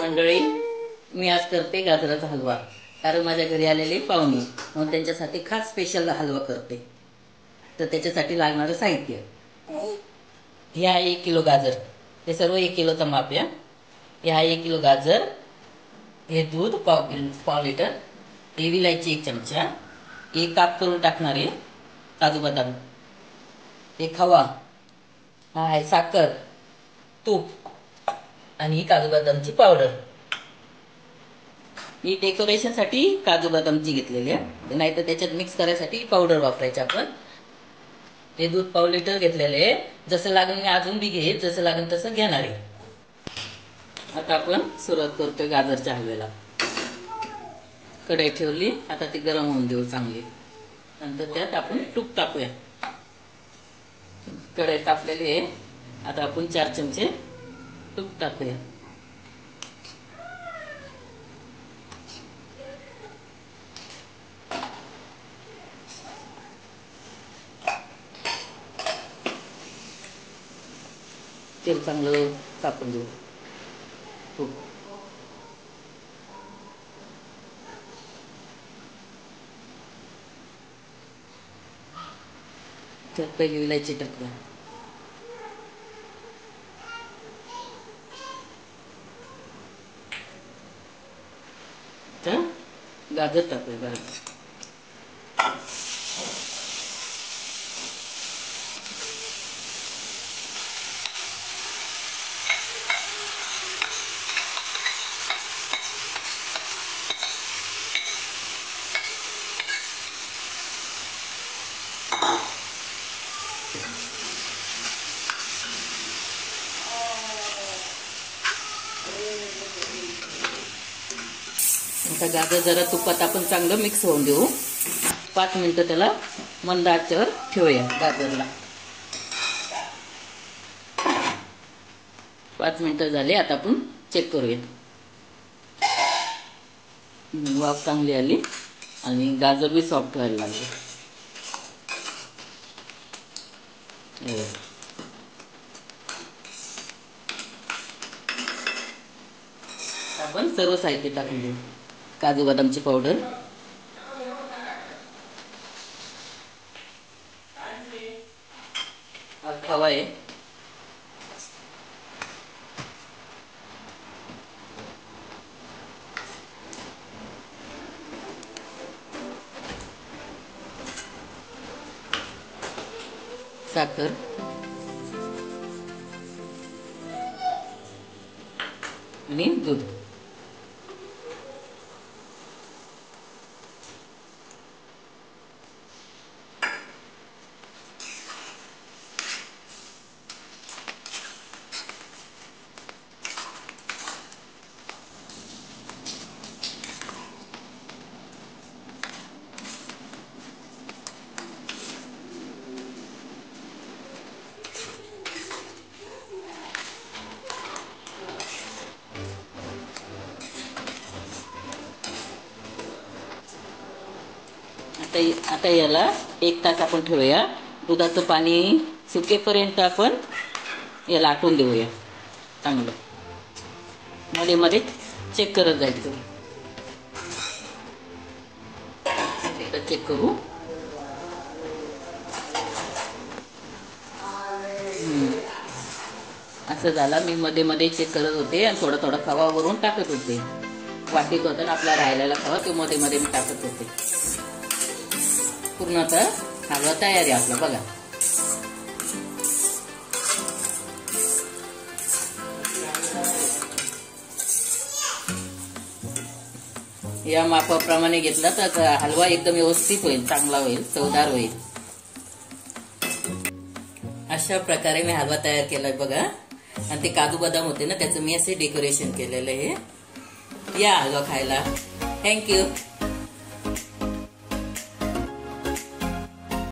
मंडळी, मी आज करते गाजराचा हलवा, कारण माझ्या घरी आलेले पाहुणे म्हणून त्यांच्यासाठी खास स्पेशल हलवा करते. तर त्याच्यासाठी लागणारं साहित्य हे आहे 1 किलो गाजर. हे सर्व 1 किलोचा माप आहे. हे आहे 1 किलो गाजर, हे दूध पाव लिटर, हे विलायची 1 चमचा, हे काप करून टाकणारे काजू बदाम, हे खवा, हा आहे साखर, तूप आणि काजू बदामची पावडर. ही डेकोरेशनसाठी काजू बदामची घेतलेली आहे, नाहीतर त्याच्यात मिक्स करायसाठी पावडर वापरायची आपण. हे दूध पाव लिटर घेतलेले आहे. जसं लागेल मी अजून बी घेईल, जसं लागेल तसं घेणार आहे. आता आपण सुरुवात करतोय गाजरच्या हलव्याला. कढई ठेवली, आता ती गरम होऊन देऊ चांगली. नंतर त्यात आपण तूप टाकूया. कढई तापलेली आहे, आता आपण 4 चमचे तूप टाकूया. तेल चांगलं तापून देऊ. तूप त्यात पहिली विलायची टाकूया. तर गाजर टाकूया बरं. आता गाजर जरा तुपात आपण चांगलं मिक्स होऊन देऊ. 5 मिनिटं त्याला मंद आचेवर ठेवूया गाजरला. 5 मिनिटं झाले, आता आपण चेक करूया. वाफ चांगली आली आणि गाजर बी सॉफ्ट व्हायला लागले. आपण सर्व साहित्य टाकून देऊ. काजू बदामची पावडर, खवा आहे, साखर आणि दूध. आता याला 1 तास आपण ठेवूया. दुधाचं पाणी सुकेपर्यंत आपण याला आटून देऊया चांगलं. मध्ये मध्ये चेक करत जायचं. चेक करू. असं झालं. मी मध्ये मध्ये चेक करत होते आणि थोडा थोडा खवा वरून टाकत होते. वाटीत होता ना आपला राहिलेला खवा, तो मध्ये मध्ये मी टाकत होते. पूर्ण आता हलवा तयार आहे आपला बघा. या मापाप्रमाणे घेतला तर हलवा एकदम व्यवस्थित होईल, चांगला होईल, चवदार होईल. अशा प्रकारे मी हलवा तयार केलाय बघा. आणि ते काजू बदाम होते ना, त्याचं मी असे डेकोरेशन केलेलं आहे. या हलवा खायला. थँक्यू.